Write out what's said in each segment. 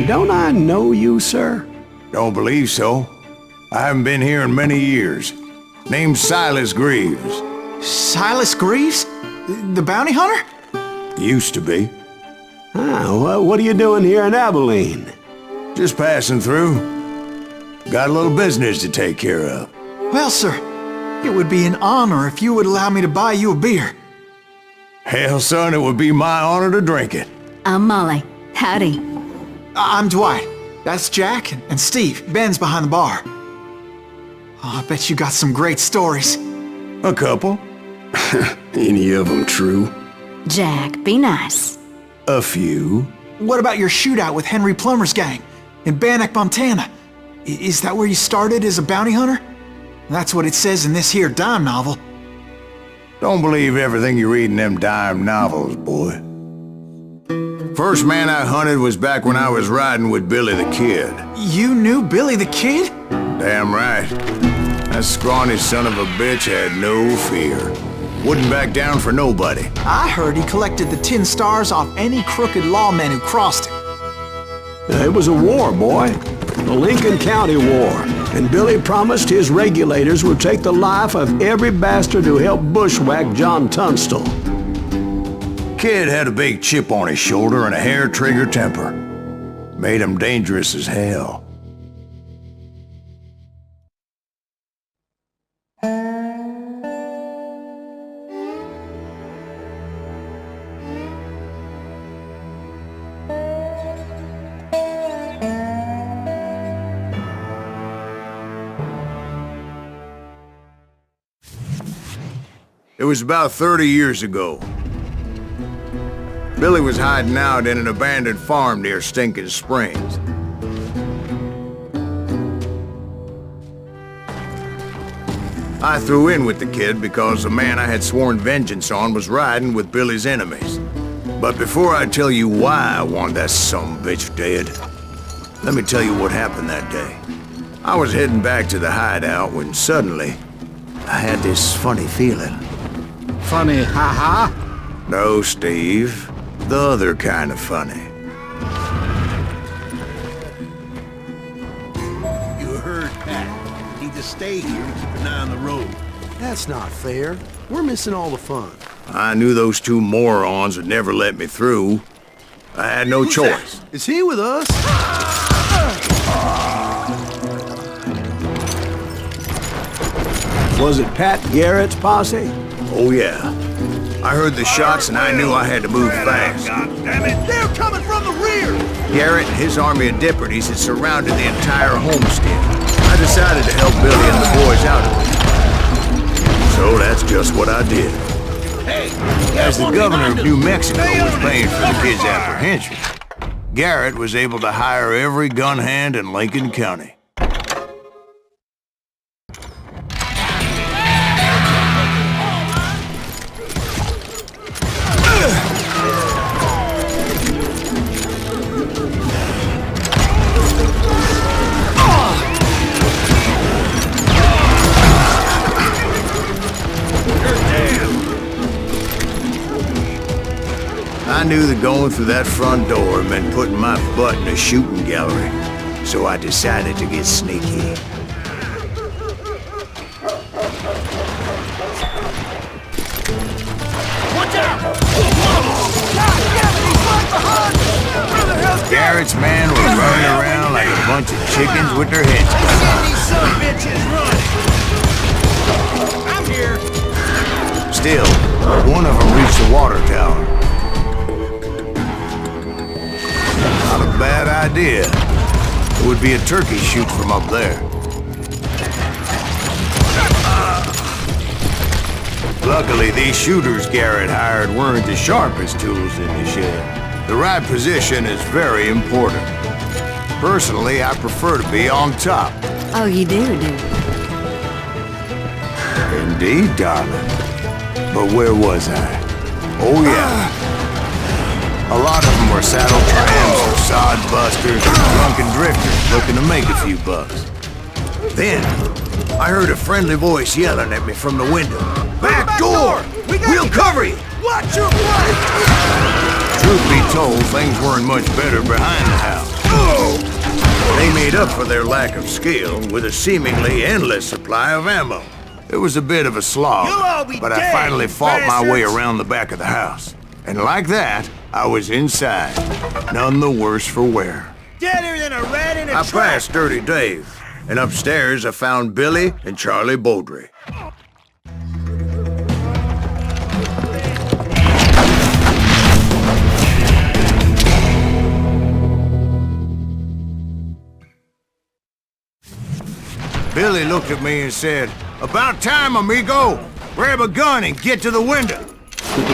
Don't I know you, sir? Don't believe so. I haven't been here in many years. Name's Silas Greaves. Silas Greaves? The bounty hunter? Used to be. Well, what are you doing here in Abilene? Just passing through. Got a little business to take care of. Well, sir, it would be an honor if you would allow me to buy you a beer. Hell, son, it would be my honor to drink it. I'm Molly. Howdy. I'm Dwight. That's Jack and Steve. Ben's behind the bar. Oh, I bet you got some great stories. A couple. Any of them true? Jack, be nice. A few. What about your shootout with Henry Plummer's gang in Bannock, Montana? Is that where you started as a bounty hunter? That's what it says in this here dime novel. Don't believe everything you read in them dime novels, boy. First man I hunted was back when I was riding with Billy the Kid. You knew Billy the Kid? Damn right. That scrawny son of a bitch had no fear. Wouldn't back down for nobody. I heard he collected the 10 stars off any crooked lawman who crossed him. It was a war, boy. The Lincoln County War. And Billy promised his regulators would take the life of every bastard who helped bushwhack John Tunstall. Kid had a big chip on his shoulder and a hair-trigger temper. Made him dangerous as hell. It was about 30 years ago. Billy was hiding out in an abandoned farm near Stinking Springs. I threw in with the kid because the man I had sworn vengeance on was riding with Billy's enemies. But before I tell you why I want that sumbitch dead, let me tell you what happened that day. I was heading back to the hideout when suddenly I had this funny feeling. Funny, haha? No, Steve. The other kind of funny. You heard Pat. Need to stay here and keep an eye on the road. That's not fair. We're missing all the fun. I knew those two morons would never let me through. I had no choice. That? Is he with us? Was it Pat Garrett's posse? Oh, yeah. I heard the shots and I knew I had to move fast. God damn it! They're coming from the rear! Garrett and his army of deputies had surrounded the entire homestead. I decided to help Billy and the boys out of it. So that's just what I did. As the governor of New Mexico was paying for the kid's apprehension, Garrett was able to hire every gun hand in Lincoln County. I knew that going through that front door meant putting my butt in a shooting gallery, so I decided to get sneaky. Watch out! Garrett's men were running around like a bunch of chickens with their heads cut. These son of bitches running! I'm here! Still, one of them reached the water tower. Not a bad idea. It would be a turkey shoot from up there. Luckily, these shooters Garrett hired weren't the sharpest tools in the shed. The right position is very important. Personally, I prefer to be on top. Oh, you do? Indeed, darling. But where was I? Oh, yeah. A lot of them were saddle tramps or sod busters or drunken drifters looking to make a few bucks. Then, I heard a friendly voice yelling at me from the window. Back door! We'll cover you! Watch your flank! Truth be told, things weren't much better behind the house. They made up for their lack of skill with a seemingly endless supply of ammo. It was a bit of a slog, You'll all be but I dead, finally fought my way bastards! around the back of the house. And like that, I was inside, none the worse for wear. Deader than a rat in a I trap. passed Dirty Dave, and upstairs I found Billy and Charlie Beaudry. Billy looked at me and said, "About time, amigo! Grab a gun and get to the window!"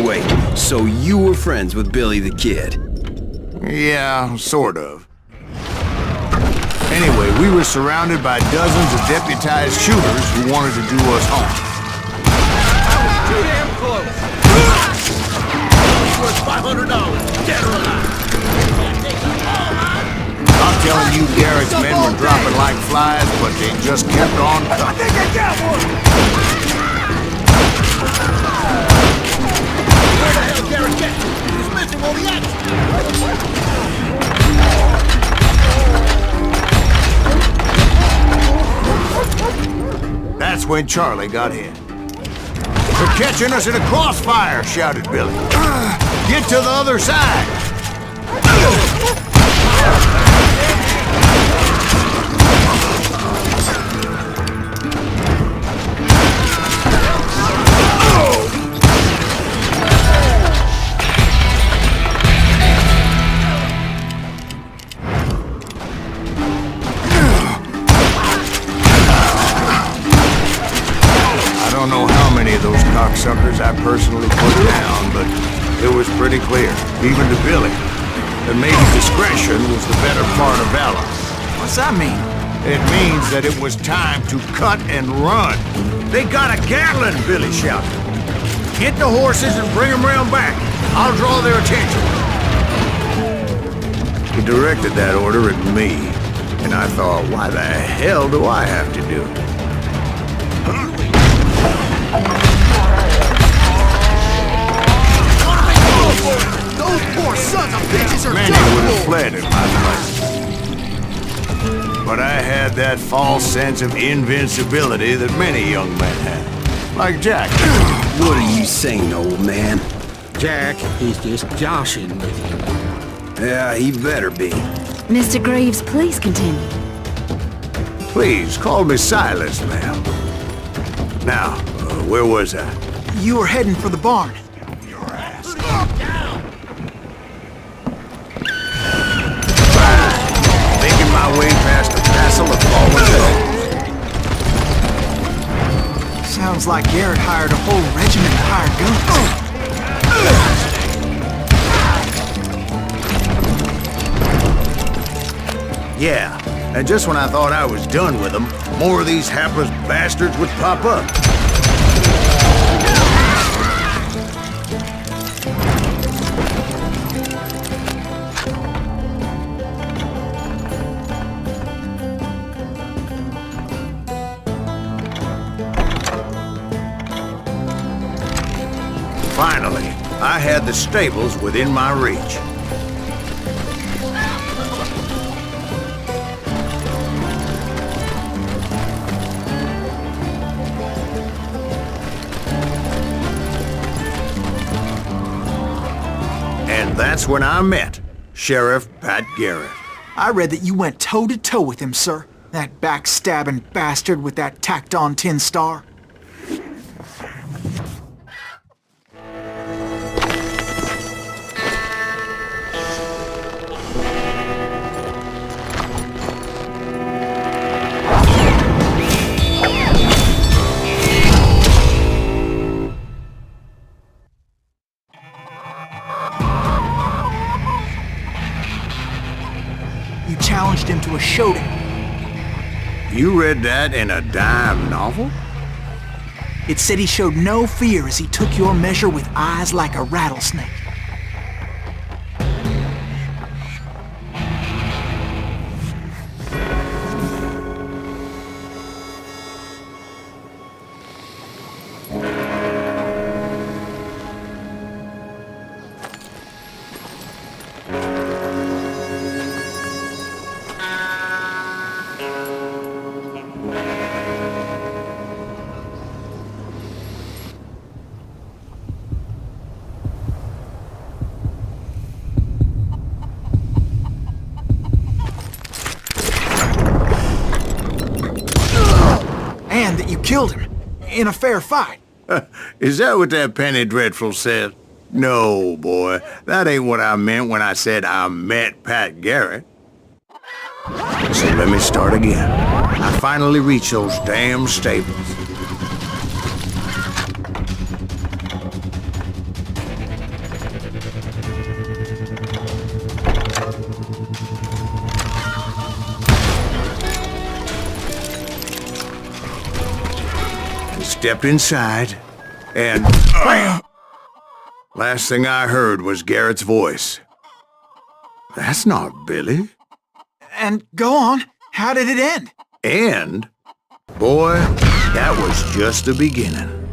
Wait, so you were friends with Billy the Kid? Yeah, sort of. Anyway, we were surrounded by dozens of deputized shooters who wanted to do us harm. Too damn close. Worth $500, dead or alive. I'm telling you, Garrett's men were dropping like flies, but they just kept on I coming. think I got one. Where the hell Garrett get? He's missing all the action. That's when Charlie got hit. "They're catching us in a crossfire," shouted Billy. "Get to the other side!" I don't know how many of those cocksuckers I personally put down, but it was pretty clear, even to Billy, that maybe discretion was the better part of valor. What's that mean? It means that it was time to cut and run. "They got a Gatling," Billy shouted. "Get the horses and bring them round back. I'll draw their attention." He directed that order at me, and I thought, why the hell do I have to do it? Those poor sons of bitches are Many done would have for. fled in my place. But I had that false sense of invincibility that many young men have. Like Jack. What are you saying, old man? Jack, he's just joshing with you. Yeah, he better be. Mr. Greaves, please continue. Please, call me Silas, ma'am. Now, where was I? You were heading for the barn. Making my way past a castle of fallen soldiers. Sounds like Garrett hired a whole regiment of hired guns. Yeah, and just when I thought I was done with them, more of these hapless bastards would pop up. Finally, I had the stables within my reach. And that's when I met Sheriff Pat Garrett. I read that you went toe-to-toe with him, sir. That backstabbing bastard with that tacked-on tin star. You challenged him to a showdown. You read that in a dime novel? It said he showed no fear as he took your measure with eyes like a rattlesnake. understand that you killed him. In a fair fight. Is that what that Penny Dreadful said? No, boy. That ain't what I meant when I said I met Pat Garrett. So let me start again. I finally reached those damn stables. Stepped inside, and last thing I heard was Garrett's voice. That's not Billy. And go on. How did it end? And, boy, that was just the beginning.